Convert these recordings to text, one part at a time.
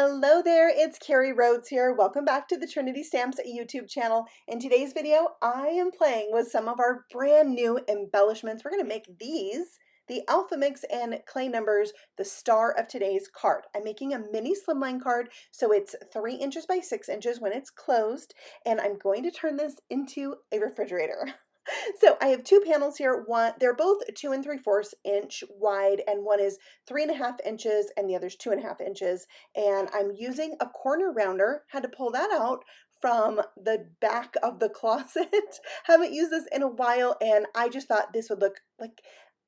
Hello there, it's Carrie Rhodes here. Welcome back to the Trinity Stamps YouTube channel. In today's video, I am playing with some of our brand new embellishments. We're going to make these, the Alpha Mix and clay numbers, the star of today's card. I'm making a mini slimline card, so it's 3 inches by 6 inches when it's closed, and I'm going to turn this into a refrigerator. So I have two panels here. They're both 2 3/4 inch wide, and one is 3.5 inches and the other's 2.5 inches. And I'm using a corner rounder. Had to pull that out from the back of the closet. Haven't used this in a while, and I just thought this would look like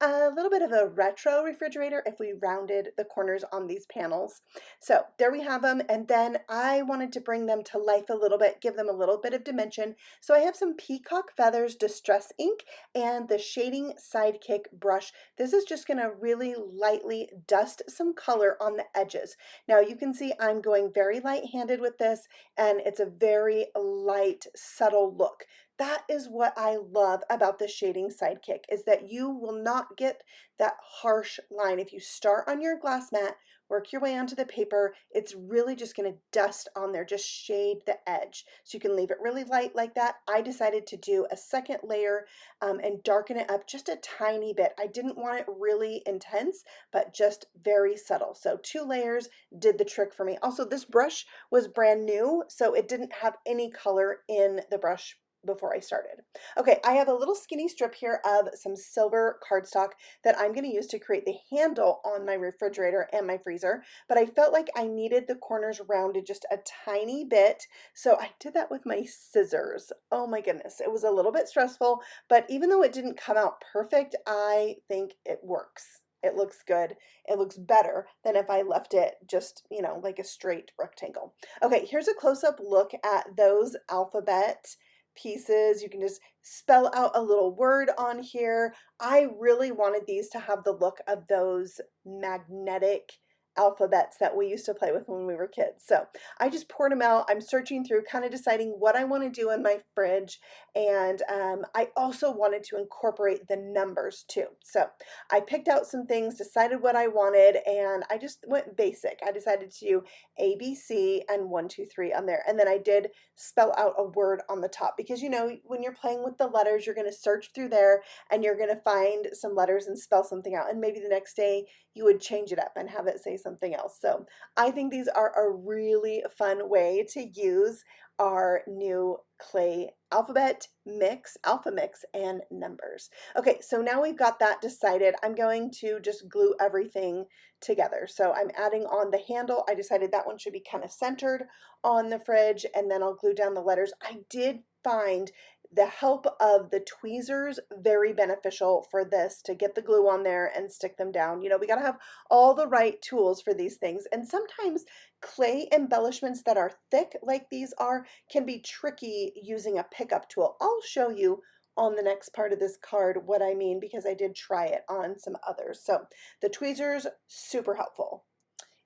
a little bit of a retro refrigerator if we rounded the corners on these panels. So there we have them, and then I wanted to bring them to life a little bit, give them a little bit of dimension. So I have some Peacock Feathers Distress ink and the Shading Sidekick brush. This is just going to really lightly dust some color on the edges. Now you can see I'm going very light-handed with this, and it's a very light, subtle look. That is what I love about the Shading Sidekick, is that you will not get that harsh line. If you start on your glass mat, work your way onto the paper, it's really just going to dust on there, just shade the edge. So you can leave it really light like that. I decided to do a second layer and darken it up just a tiny bit. I didn't want it really intense, but just very subtle. So 2 layers did the trick for me. Also, this brush was brand new, so it didn't have any color in the brush before I started. Okay, I have a little skinny strip here of some silver cardstock that I'm going to use to create the handle on my refrigerator and my freezer, but I felt like I needed the corners rounded just a tiny bit, so I did that with my scissors. Oh my goodness, it was a little bit stressful, but even though it didn't come out perfect, I think it works. It looks good. It looks better than if I left it just, like a straight rectangle. Okay, here's a close-up look at those alphabet pieces. You can just spell out a little word on here. I really wanted these to have the look of those magnetic alphabets that we used to play with when we were kids. So I just poured them out. I'm searching through, kind of deciding what I want to do in my fridge, and I also wanted to incorporate the numbers too. So I picked out some things, decided what I wanted, and I just went basic. I decided to do A, B, C, and 1, 2, 3 on there, and then I did spell out a word on the top, because when you're playing with the letters, you're going to search through there and you're going to find some letters and spell something out, and maybe the next day you would change it up and have it say something else. So I think these are a really fun way to use our new clay alphabet mix, alpha mix, and numbers. Okay, so now we've got that decided. I'm going to just glue everything together. So I'm adding on the handle. I decided that one should be kind of centered on the fridge, and then I'll glue down the letters. I did find the help of the tweezers very beneficial for this, to get the glue on there and stick them down. We got to have all the right tools for these things, and sometimes clay embellishments that are thick like these are can be tricky using a pickup tool. I'll show you on the next part of this card what I mean, because I did try it on some others. So the tweezers, super helpful.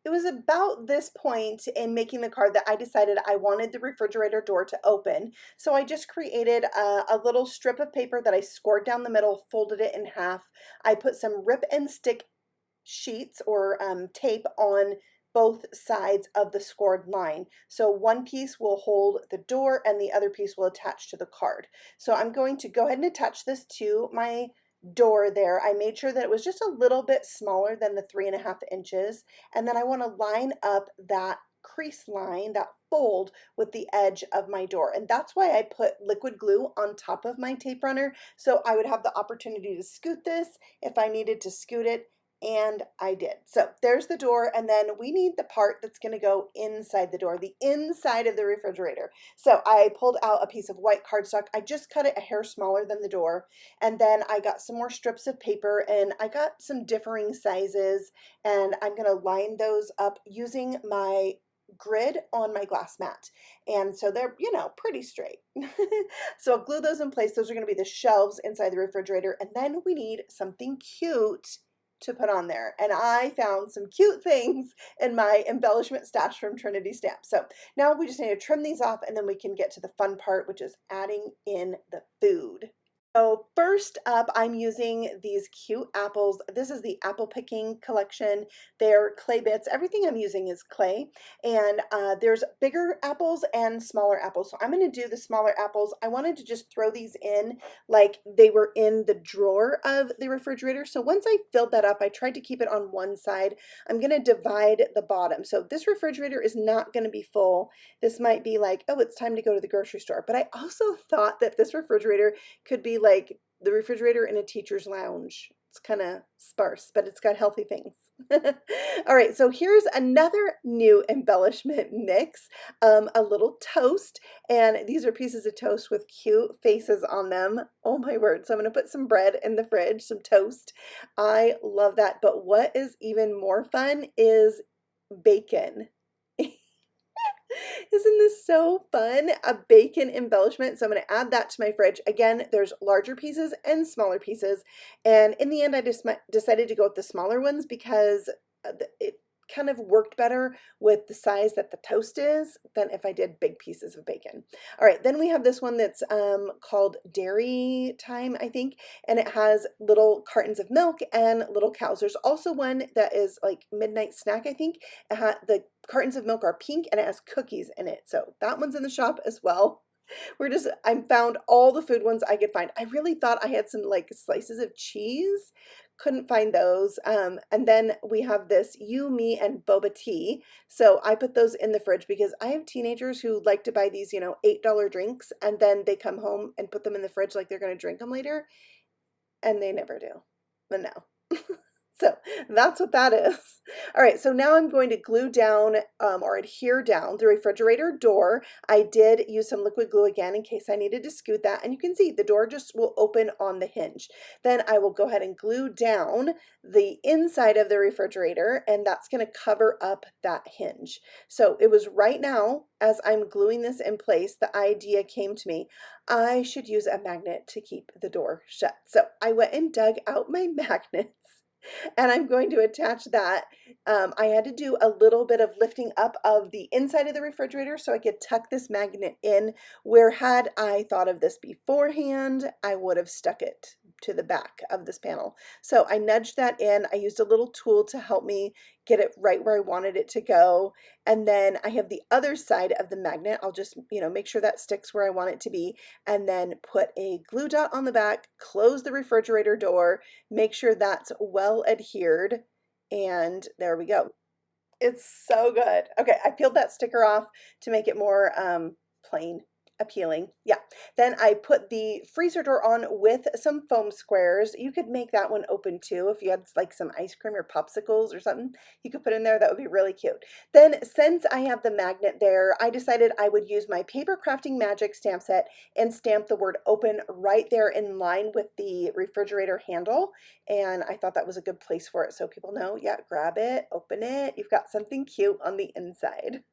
It was about this point in making the card that I decided I wanted the refrigerator door to open. So I just created a little strip of paper that I scored down the middle, folded it in half. I put some rip and stick sheets or tape on both sides of the scored line. So one piece will hold the door and the other piece will attach to the card. So I'm going to go ahead and attach this to my door there. I made sure that it was just a little bit smaller than the 3.5 inches, and then I want to line up that crease line, that fold, with the edge of my door, and that's why I put liquid glue on top of my tape runner, so I would have the opportunity to scoot this if I needed to scoot it, and I did. So there's the door, and then we need the part that's going to go inside the door, the inside of the refrigerator. So I pulled out a piece of white cardstock. I just cut it a hair smaller than the door, and then I got some more strips of paper, and I got some differing sizes, and I'm going to line those up using my grid on my glass mat, and so they're pretty straight. So I'll glue those in place. Those are going to be the shelves inside the refrigerator, and then we need something cute to put on there, and I found some cute things in my embellishment stash from Trinity Stamps. So now we just need to trim these off, and then we can get to the fun part, which is adding in the food. So first up, I'm using these cute apples. This is the apple picking collection. They're clay bits. Everything I'm using is clay. And there's bigger apples and smaller apples. So I'm going to do the smaller apples. I wanted to just throw these in like they were in the drawer of the refrigerator. So once I filled that up, I tried to keep it on one side. I'm going to divide the bottom. So this refrigerator is not going to be full. This might be like, oh, it's time to go to the grocery store. But I also thought that this refrigerator could be like the refrigerator in a teacher's lounge. It's kind of sparse, but it's got healthy things. All right, so here's another new embellishment mix, a little toast, and these are pieces of toast with cute faces on them. Oh my word. So I'm going to put some bread in the fridge, some toast. I love that. But what is even more fun is bacon. Isn't this so fun? A bacon embellishment. So I'm going to add that to my fridge. Again, there's larger pieces and smaller pieces. And in the end, I just decided to go with the smaller ones because it kind of worked better with the size that the toast is than if I did big pieces of bacon. All right, then we have this one that's called Dairy Time, I think, and it has little cartons of milk and little cows. There's also one that is like midnight snack, I think. The cartons of milk are pink and it has cookies in it. So that one's in the shop as well. I found all the food ones I could find. I really thought I had some like slices of cheese. Couldn't find those. And then we have this you, me, and boba tea. So I put those in the fridge because I have teenagers who like to buy these, $8 drinks, and then they come home and put them in the fridge like they're going to drink them later, and they never do. But no. So that's what that is. All right, so now I'm going to glue down or adhere down the refrigerator door. I did use some liquid glue again in case I needed to scoot that. And you can see the door just will open on the hinge. Then I will go ahead and glue down the inside of the refrigerator, and that's going to cover up that hinge. So it was right now, as I'm gluing this in place, the idea came to me, I should use a magnet to keep the door shut. So I went and dug out my magnets. And I'm going to attach that. I had to do a little bit of lifting up of the inside of the refrigerator so I could tuck this magnet in, where had I thought of this beforehand, I would have stuck it to the back of this panel. So I nudged that in. I used a little tool to help me get it right where I wanted it to go. And then I have the other side of the magnet. I'll just, make sure that sticks where I want it to be, and then put a glue dot on the back, close the refrigerator door, make sure that's well adhered, and there we go. It's so good. Okay, I peeled that sticker off to make it more plain appealing. Yeah. Then I put the freezer door on with some foam squares. You could make that one open too if you had like some ice cream or popsicles or something you could put in there. That would be really cute. Then since I have the magnet there, I decided I would use my Papercrafting Magic stamp set and stamp the word open right there in line with the refrigerator handle. And I thought that was a good place for it so people know, yeah, grab it, open it. You've got something cute on the inside.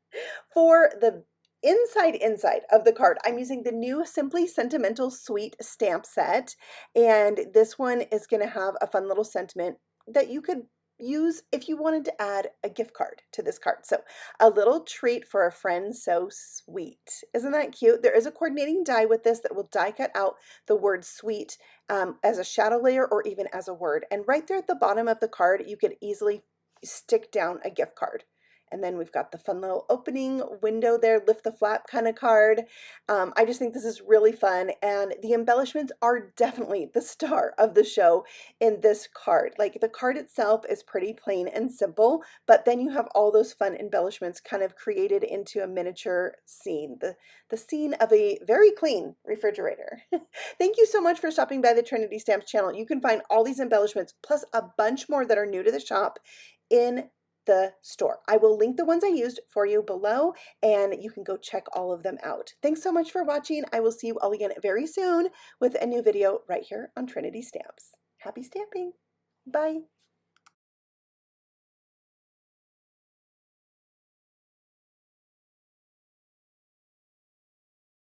For the inside of the card, I'm using the new Simply Sentimental Sweet stamp set, and this one is going to have a fun little sentiment that you could use if you wanted to add a gift card to this card. So a little treat for a friend so sweet. Isn't that cute? There is a coordinating die with this that will die cut out the word sweet as a shadow layer or even as a word. And right there at the bottom of the card, you could easily stick down a gift card. And then we've got the fun little opening window there, lift the flap kind of card. I just think this is really fun. And the embellishments are definitely the star of the show in this card. Like the card itself is pretty plain and simple, but then you have all those fun embellishments kind of created into a miniature scene, the scene of a very clean refrigerator. Thank you so much for stopping by the Trinity Stamps channel. You can find all these embellishments plus a bunch more that are new to the shop in the store. I will link the ones I used for you below, and you can go check all of them out. Thanks so much for watching. I will see you all again very soon with a new video right here on Trinity Stamps. Happy stamping. Bye.